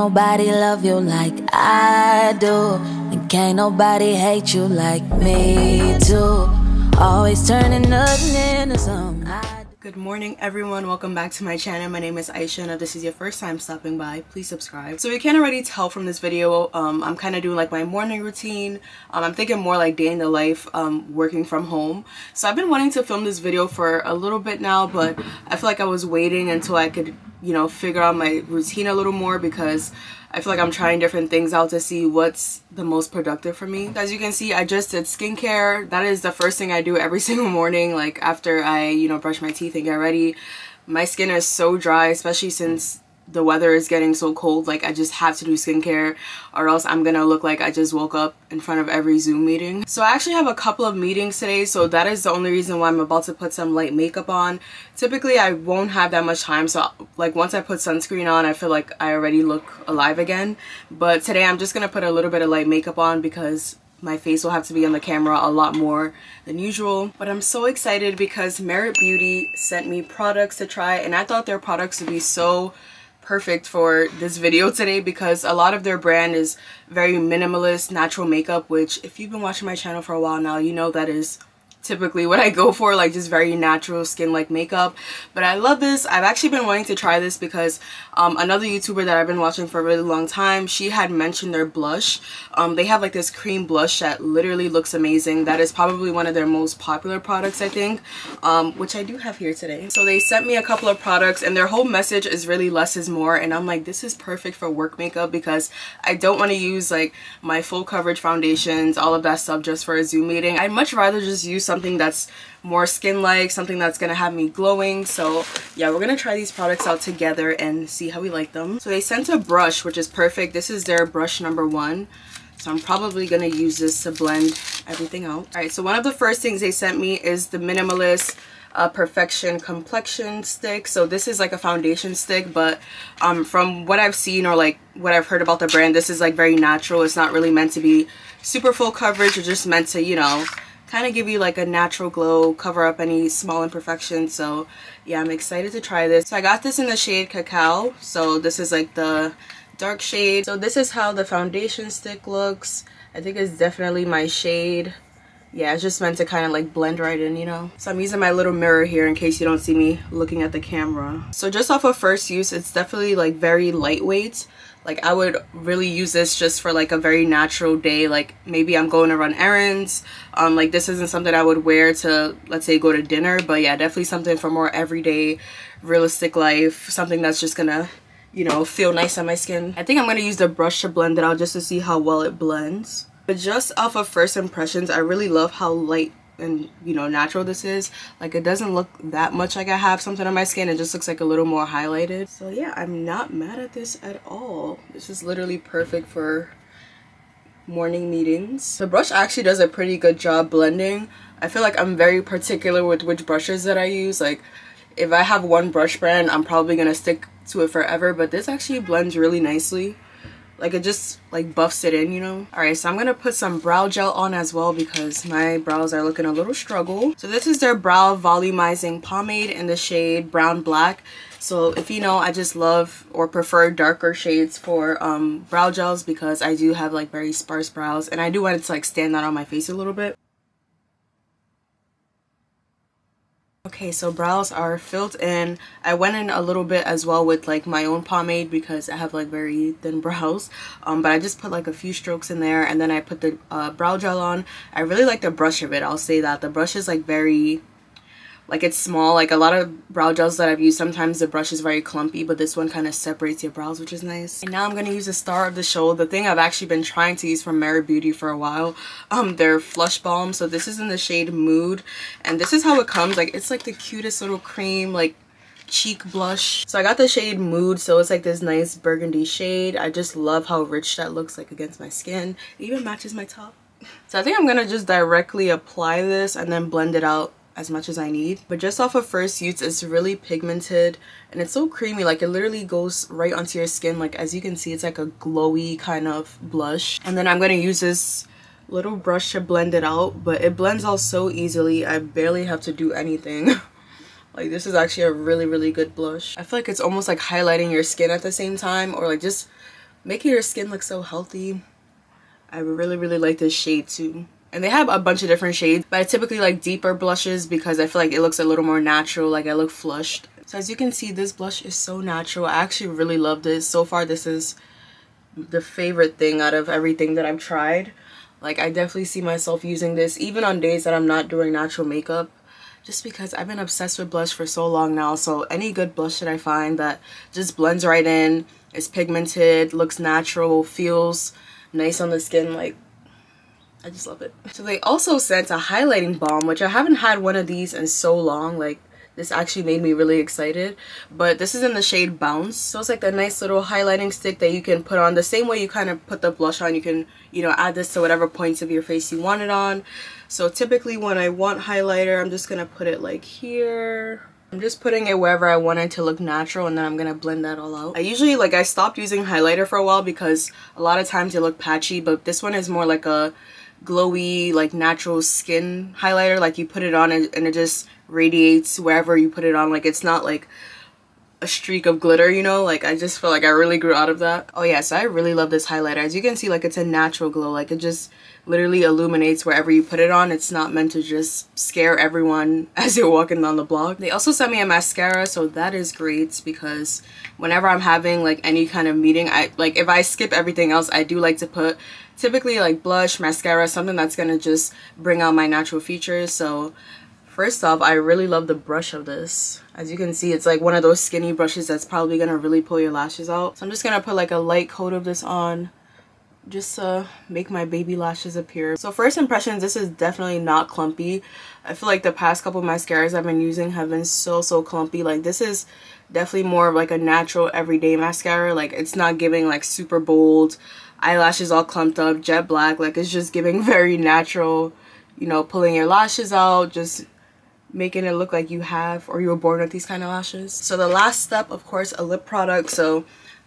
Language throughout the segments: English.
nobody love you like I do, and can't nobody hate you like me too. Always turning nothing into something. Good morning everyone, welcome back to my channel. My name is Aisha, and if this is your first time stopping by, please subscribe. So you can't already tell from this video, I'm kind of doing like my morning routine. I'm thinking more like day in the life, working from home. So I've been wanting to film this video for a little bit now, but I feel like I was waiting until I could, you know, figure out my routine a little more, because I feel like I'm trying different things out to see what's the most productive for me. As you can see, I just did skincare. That is the first thing I do every single morning, like after I, you know, brush my teeth and get ready. My skin is so dry, especially since the weather is getting so cold. Like, I just have to do skincare, or else I'm gonna look like I just woke up in front of every Zoom meeting. So I actually have a couple of meetings today, so that is the only reason why I'm about to put some light makeup on. Typically I won't have that much time, so like once I put sunscreen on, I feel like I already look alive again. But today I'm just gonna put a little bit of light makeup on because my face will have to be on the camera a lot more than usual. But I'm so excited because Merit Beauty sent me products to try, and I thought their products would be so perfect for this video today, because a lot of their brand is very minimalist natural makeup, which if you've been watching my channel for a while now, you know that is typically what I go for, like just very natural skin like makeup. But I love this. I've actually been wanting to try this because another YouTuber that I've been watching for a really long time, she had mentioned their blush. They have like this cream blush that literally looks amazing. That is probably one of their most popular products, I think, which I do have here today. So they sent me a couple of products, and their whole message is really less is more, and I'm like, this is perfect for work makeup because I don't want to use like my full coverage foundations, all of that stuff just for a Zoom meeting. I'd much rather just use something that's more skin-like, something that's gonna have me glowing. So yeah, we're gonna try these products out together and see how we like them. So they sent a brush, which is perfect. This is their brush number 1. So I'm probably gonna use this to blend everything out. All right, so one of the first things they sent me is the Minimalist Perfection Complexion stick. So this is like a foundation stick, but from what I've seen or like what I've heard about the brand, this is like very natural. It's not really meant to be super full coverage. It's just meant to, you know, kind of give you like a natural glow, cover up any small imperfections. So yeah, I'm excited to try this. So I got this in the shade Cacao. So this is like the dark shade. So this is how the foundation stick looks. I think it's definitely my shade. Yeah, it's just meant to kind of like blend right in, you know. So I'm using my little mirror here in case you don't see me looking at the camera. So just off of first use, it's definitely like very lightweight. Like, I would really use this just for like a very natural day. Like maybe I'm going to run errands. Like this isn't something I would wear to, let's say, go to dinner. But yeah, definitely something for more everyday, realistic life. Something that's just gonna, you know, feel nice on my skin. I think I'm gonna use the brush to blend it out just to see how well it blends. But just off of first impressions, I really love how light and, you know, natural this is. Like, it doesn't look that much like I have something on my skin. It just looks like a little more highlighted. So yeah, I'm not mad at this at all. This is literally perfect for morning meetings. The brush actually does a pretty good job blending. I feel like I'm very particular with which brushes that I use. Like, if I have one brush brand, I'm probably gonna stick to it forever, but this actually blends really nicely. Like, it just like buffs it in, you know. All right, so I'm gonna put some brow gel on as well because my brows are looking a little struggle. So this is their brow volumizing pomade in the shade brown black. So if you know, I just love or prefer darker shades for brow gels because I do have like very sparse brows, and I do want it to like stand out on my face a little bit. Okay, so brows are filled in. I went in a little bit as well with like my own pomade because I have like very thin brows. But I just put like a few strokes in there, and then I put the brow gel on. I really like the brush of it, I'll say that. The brush is like very, like, it's small. Like a lot of brow gels that I've used, sometimes the brush is very clumpy, but this one kind of separates your brows, which is nice. And now I'm going to use the star of the show, the thing I've actually been trying to use from Merit Beauty for a while, their Flush Balm. So this is in the shade Mood, and this is how it comes. Like, it's like the cutest little cream, like, cheek blush. So I got the shade Mood, so it's like this nice burgundy shade. I just love how rich that looks like against my skin. It even matches my top. So I think I'm going to just directly apply this and then blend it out as much as I need. But just off of first use, it's really pigmented and it's so creamy. Like, it literally goes right onto your skin. Like, as you can see, it's like a glowy kind of blush. And then I'm going to use this little brush to blend it out, but it blends out so easily. I barely have to do anything. Like, this is actually a really, really good blush. I feel like it's almost like highlighting your skin at the same time, or like just making your skin look so healthy. I really like this shade too. And they have a bunch of different shades, but I typically like deeper blushes because I feel like it looks a little more natural, like I look flushed. So as you can see, this blush is so natural. I actually really love this. So far, this is the favorite thing out of everything that I've tried. Like, I definitely see myself using this even on days that I'm not doing natural makeup, just because I've been obsessed with blush for so long now. So any good blush that I find that just blends right in, is pigmented, looks natural, feels nice on the skin, like, I just love it. So they also sent a highlighting balm, which I haven't had one of these in so long. Like, this actually made me really excited. But this is in the shade Bounce. So it's like the nice little highlighting stick that you can put on the same way you kind of put the blush on. You can, you know, add this to whatever points of your face you want it on. So typically when I want highlighter, I'm just gonna put it like here. I'm just putting it wherever I want it to look natural, and then I'm gonna blend that all out. I usually, like, I stopped using highlighter for a while because a lot of times they look patchy, but this one is more like a glowy, like, natural skin highlighter. Like, you put it on and it just radiates wherever you put it on. Like, it's not like a streak of glitter, you know. Like, I just feel like I really grew out of that. Oh yeah, so I really love this highlighter. As you can see, like, it's a natural glow. Like, it just literally illuminates wherever you put it on. It's not meant to just scare everyone as you're walking down the block. They also sent me a mascara, so that is great because whenever I'm having like any kind of meeting, like, if I skip everything else, I do like to put typically like blush, mascara, something that's gonna just bring out my natural features. So first off, I really love the brush of this. As you can see, it's like one of those skinny brushes that's probably gonna really pull your lashes out. So I'm just gonna put like a light coat of this on, just to make my baby lashes appear. So first impressions, this is definitely not clumpy. I feel like the past couple mascaras I've been using have been so clumpy. Like, this is definitely more of like a natural everyday mascara. Like, it's not giving like super bold, eyelashes all clumped up, jet black. Like, it's just giving very natural, you know, pulling your lashes out, just making it look like you have or you were born with these kind of lashes. So the last step, of course, a lip product. So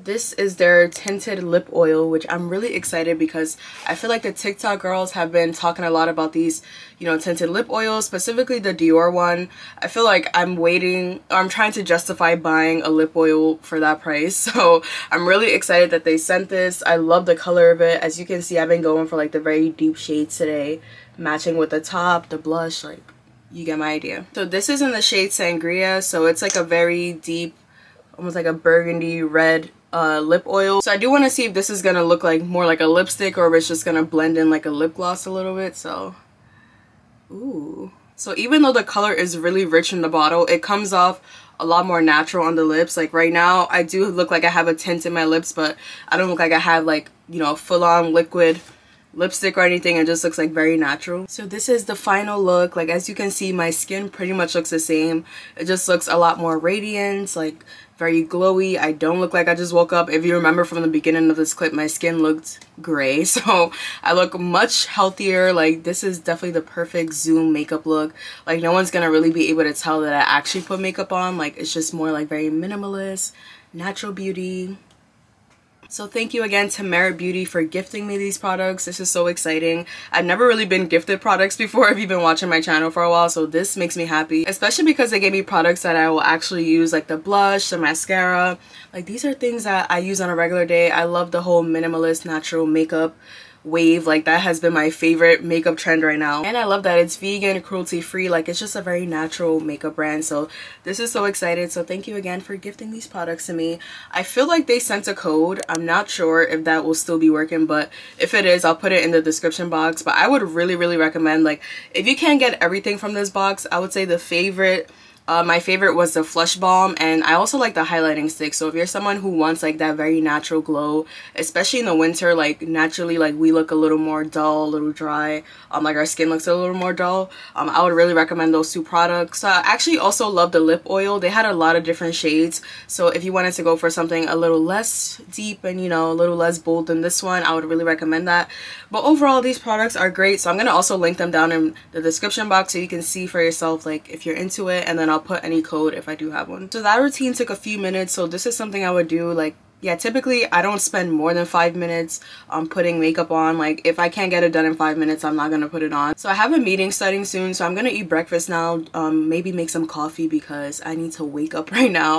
this is their tinted lip oil, which I'm really excited because I feel like the TikTok girls have been talking a lot about these, you know, tinted lip oils, specifically the Dior one. I feel like I'm trying to justify buying a lip oil for that price. So I'm really excited that they sent this. I love the color of it. As you can see, I've been going for like the very deep shades today, matching with the top, the blush, like, you get my idea. So this is in the shade Sangria. So it's like a very deep, almost like a burgundy red lip oil. So I do want to see if this is gonna look like more like a lipstick or if it's just gonna blend in like a lip gloss a little bit. So ooh, so even though the color is really rich in the bottle, it comes off a lot more natural on the lips. Like, right now I do look like I have a tint in my lips, but I don't look like I have like, you know, full-on liquid lipstick or anything. It just looks like very natural. So this is the final look. Like, as you can see, my skin pretty much looks the same. It just looks a lot more radiant, like very glowy. I don't look like I just woke up. If you remember from the beginning of this clip, my skin looked gray, so I look much healthier. Like, this is definitely the perfect Zoom makeup look. Like, no one's gonna really be able to tell that I actually put makeup on. Like, it's just more like very minimalist, natural beauty. So thank you again to Merit Beauty for gifting me these products. This is so exciting. I've never really been gifted products before if you've been watching my channel for a while, so this makes me happy. Especially because they gave me products that I will actually use, like the blush, the mascara. Like, these are things that I use on a regular day. I love the whole minimalist natural makeup wave. Like, that has been my favorite makeup trend right now, and I love that it's vegan, cruelty free. Like, it's just a very natural makeup brand. So this is so excited. So thank you again for gifting these products to me. I feel like they sent a code. I'm not sure if that will still be working, but if it is, I'll put it in the description box. But I would really recommend, like, if you can't get everything from this box, I would say the favorite, my favorite was the Flush Balm, and I also like the highlighting stick. So if you're someone who wants like that very natural glow, especially in the winter, like naturally, like, we look a little more dull, a little dry, like our skin looks a little more dull, I would really recommend those two products. I actually also love the lip oil. They had a lot of different shades, so if you wanted to go for something a little less deep and, you know, a little less bold than this one, I would really recommend that. But overall, these products are great, so I'm gonna also link them down in the description box so you can see for yourself, like, if you're into it, and then I'll put any code if I do have one. So that routine took a few minutes, so this is something I would do. Like, yeah, typically I don't spend more than 5 minutes putting makeup on. Like, if I can't get it done in 5 minutes, I'm not gonna put it on. So I have a meeting starting soon, so I'm gonna eat breakfast now, maybe make some coffee because I need to wake up right now.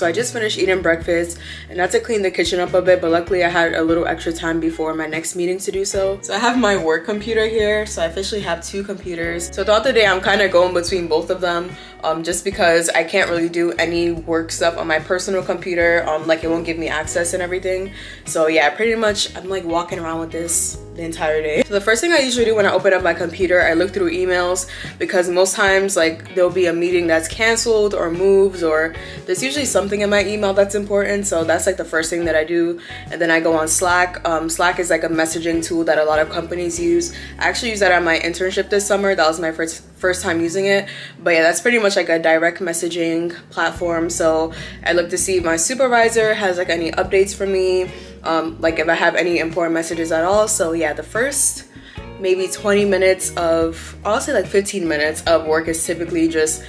So I just finished eating breakfast and not to clean the kitchen up a bit, but luckily I had a little extra time before my next meeting to do so. So I have my work computer here, so I officially have 2 computers. So throughout the day I'm kind of going between both of them, just because I can't really do any work stuff on my personal computer, like it won't give me access and everything. So yeah, pretty much I'm like walking around with this the entire day. So the first thing I usually do when I open up my computer, I look through emails, because most times like there'll be a meeting that's canceled or moves, or there's usually something in my email that's important. So that's like the first thing that I do. And then I go on Slack. Slack is like a messaging tool that a lot of companies use. I actually used that on my internship this summer. That was my first time using it. But yeah, that's pretty much like a direct messaging platform. So I look to see if my supervisor has like any updates for me, like if I have any important messages at all. So yeah, the first maybe 20 minutes of, I'll say like 15 minutes of work is typically just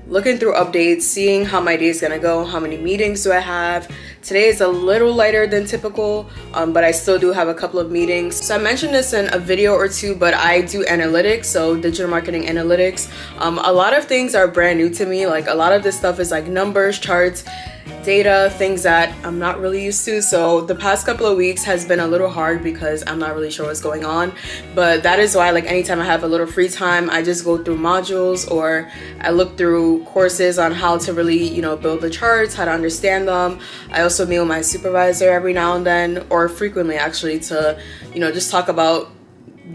looking through updates, seeing how my day is gonna go, how many meetings do I have. Today is a little lighter than typical, but I still do have a couple of meetings. So I mentioned this in a video or two, but I do analytics, so digital marketing analytics. A lot of things are brand new to me. Like a lot of this stuff is like numbers, charts, data, things that I'm not really used to. So the past couple of weeks has been a little hard because I'm not really sure what's going on. But that is why like anytime I have a little free time, I just go through modules, or I look through courses on how to really, you know, build the charts, how to understand them. I also meet with my supervisor every now and then, or frequently actually, to, you know, just talk about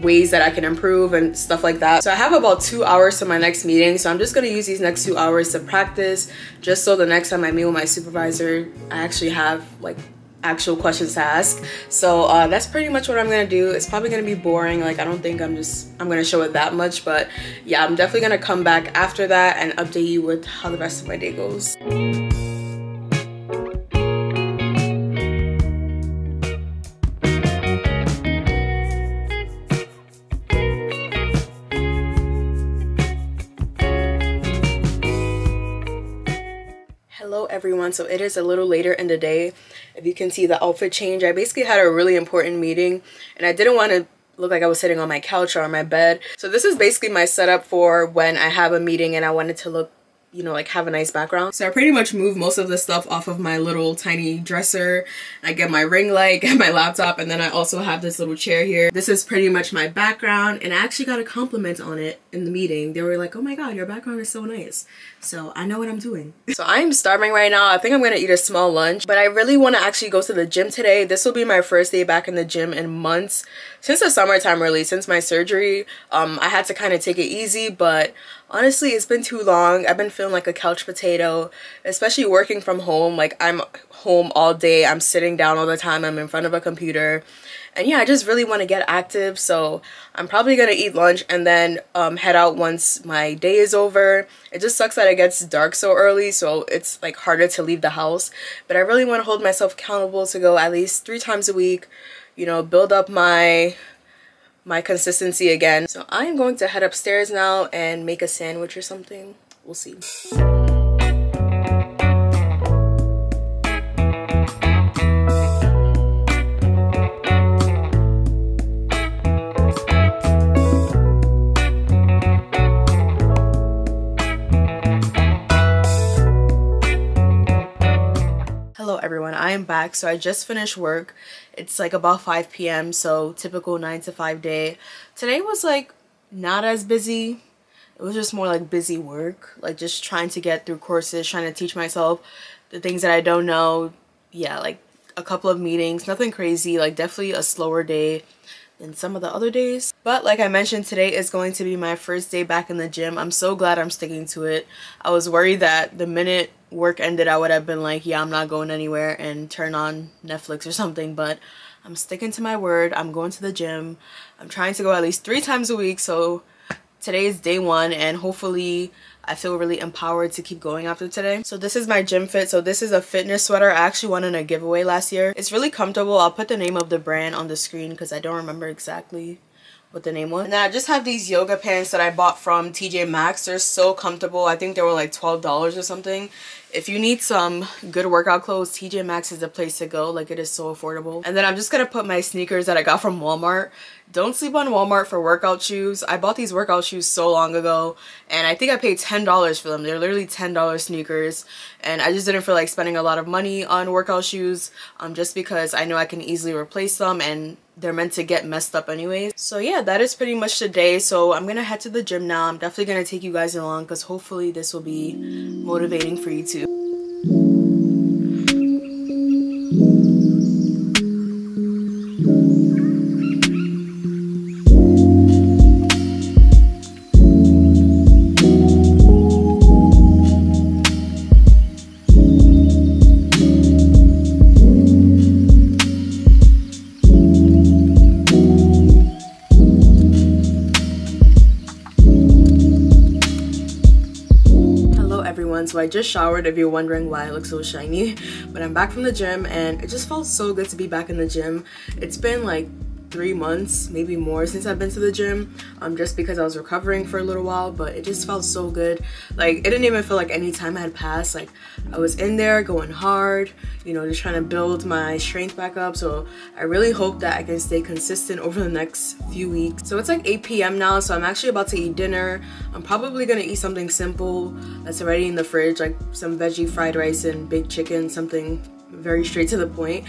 ways that I can improve and stuff like that. So I have about 2 hours to my next meeting, so I'm just gonna use these next 2 hours to practice, just so the next time I meet with my supervisor, I actually have like actual questions to ask. So that's pretty much what I'm gonna do. It's probably gonna be boring. Like I don't think I'm gonna show it that much, but yeah, I'm definitely gonna come back after that and update you with how the rest of my day goes. Hello everyone, so it is a little later in the day. If you can see the outfit change, I basically had a really important meeting and I didn't want to look like I was sitting on my couch or on my bed. So this is basically my setup for when I have a meeting and I wanted to look, you know, like have a nice background. So I pretty much moved most of the stuff off of my little tiny dresser. I get my ring light, get my laptop, and then I also have this little chair here. This is pretty much my background, and I actually got a compliment on it in the meeting. They were like, oh my god, your background is so nice. So I know what I'm doing. So I'm starving right now. I think I'm gonna eat a small lunch, but I really want to actually go to the gym today. This will be my first day back in the gym in months. Since the summertime, really, since my surgery. I had to kind of take it easy, but honestly, it's been too long. I've been feeling like a couch potato, especially working from home. Like I'm home all day, I'm sitting down all the time, I'm in front of a computer. And yeah, I just really want to get active. So I'm probably gonna eat lunch and then head out once my day is over. It just sucks that it gets dark so early, so it's like harder to leave the house. But I really want to hold myself accountable to go at least 3 times a week, you know, build up my consistency again. So I am going to head upstairs now and make a sandwich or something. We'll see. Hello everyone, I am back. So I just finished work. It's like about 5 p.m. so typical 9 to 5 day. Today was like not as busy. It was just more like busy work, like just trying to get through courses, trying to teach myself the things that I don't know. Yeah, like a couple of meetings, nothing crazy, like definitely a slower day than some of the other days. But like I mentioned, today is going to be my first day back in the gym. I'm so glad I'm sticking to it. I was worried that the minute work ended I would have been like, yeah, I'm not going anywhere, and turn on Netflix or something, but I'm sticking to my word. I'm going to the gym. I'm trying to go at least 3 times a week. So today is day 1 and hopefully I feel really empowered to keep going after today. So this is my gym fit. So this is a fitness sweater I actually won in a giveaway last year. It's really comfortable. I'll put the name of the brand on the screen because I don't remember exactly what the name was. And then I just have these yoga pants that I bought from TJ Maxx. They're so comfortable. I think they were like $12 or something. If you need some good workout clothes, TJ Maxx is the place to go. Like, it is so affordable. And then I'm just gonna put my sneakers that I got from Walmart. Don't sleep on Walmart for workout shoes. I bought these workout shoes so long ago, and I think I paid $10 for them. They're literally $10 sneakers, and I just didn't feel like spending a lot of money on workout shoes, just because I know I can easily replace them, and they're meant to get messed up anyways. So yeah, that is pretty much today. So I'm gonna head to the gym now. I'm definitely gonna take you guys along because hopefully this will be motivating for you too. So I just showered, if you're wondering why I look so shiny, but I'm back from the gym and it just felt so good to be back in the gym. It's been like 3 months, maybe more, since I've been to the gym, just because I was recovering for a little while, but it just felt so good. Like, it didn't even feel like any time had passed. Like, I was in there going hard, you know, just trying to build my strength back up. So I really hope that I can stay consistent over the next few weeks. So it's like 8 p.m. now, so I'm actually about to eat dinner. I'm probably gonna eat something simple that's already in the fridge, like some veggie fried rice and baked chicken, something very straight to the point.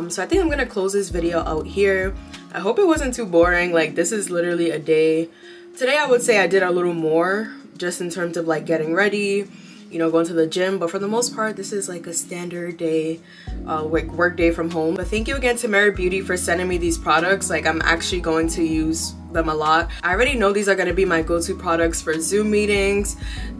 So I think I'm gonna close this video out here. I hope it wasn't too boring. Like, this is literally a day. Today I would say I did a little more just in terms of like getting ready, you know, going to the gym, but for the most part this is like a standard day, work day from home. But thank you again to Mary Beauty for sending me these products. Like, I'm actually going to use them a lot. I already know these are going to be my go-to products for Zoom meetings,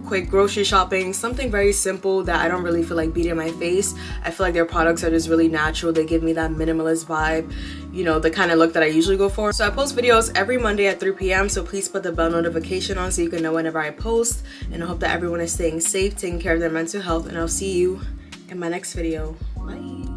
quick grocery shopping, something very simple that I don't really feel like beating my face. I feel like their products are just really natural. They give me that minimalist vibe, you know, the kind of look that I usually go for. So I post videos every Monday at 3 p.m. so please put the bell notification on so you can know whenever I post. And I hope that everyone is staying safe, taking care of their mental health, and I'll see you in my next video. Bye.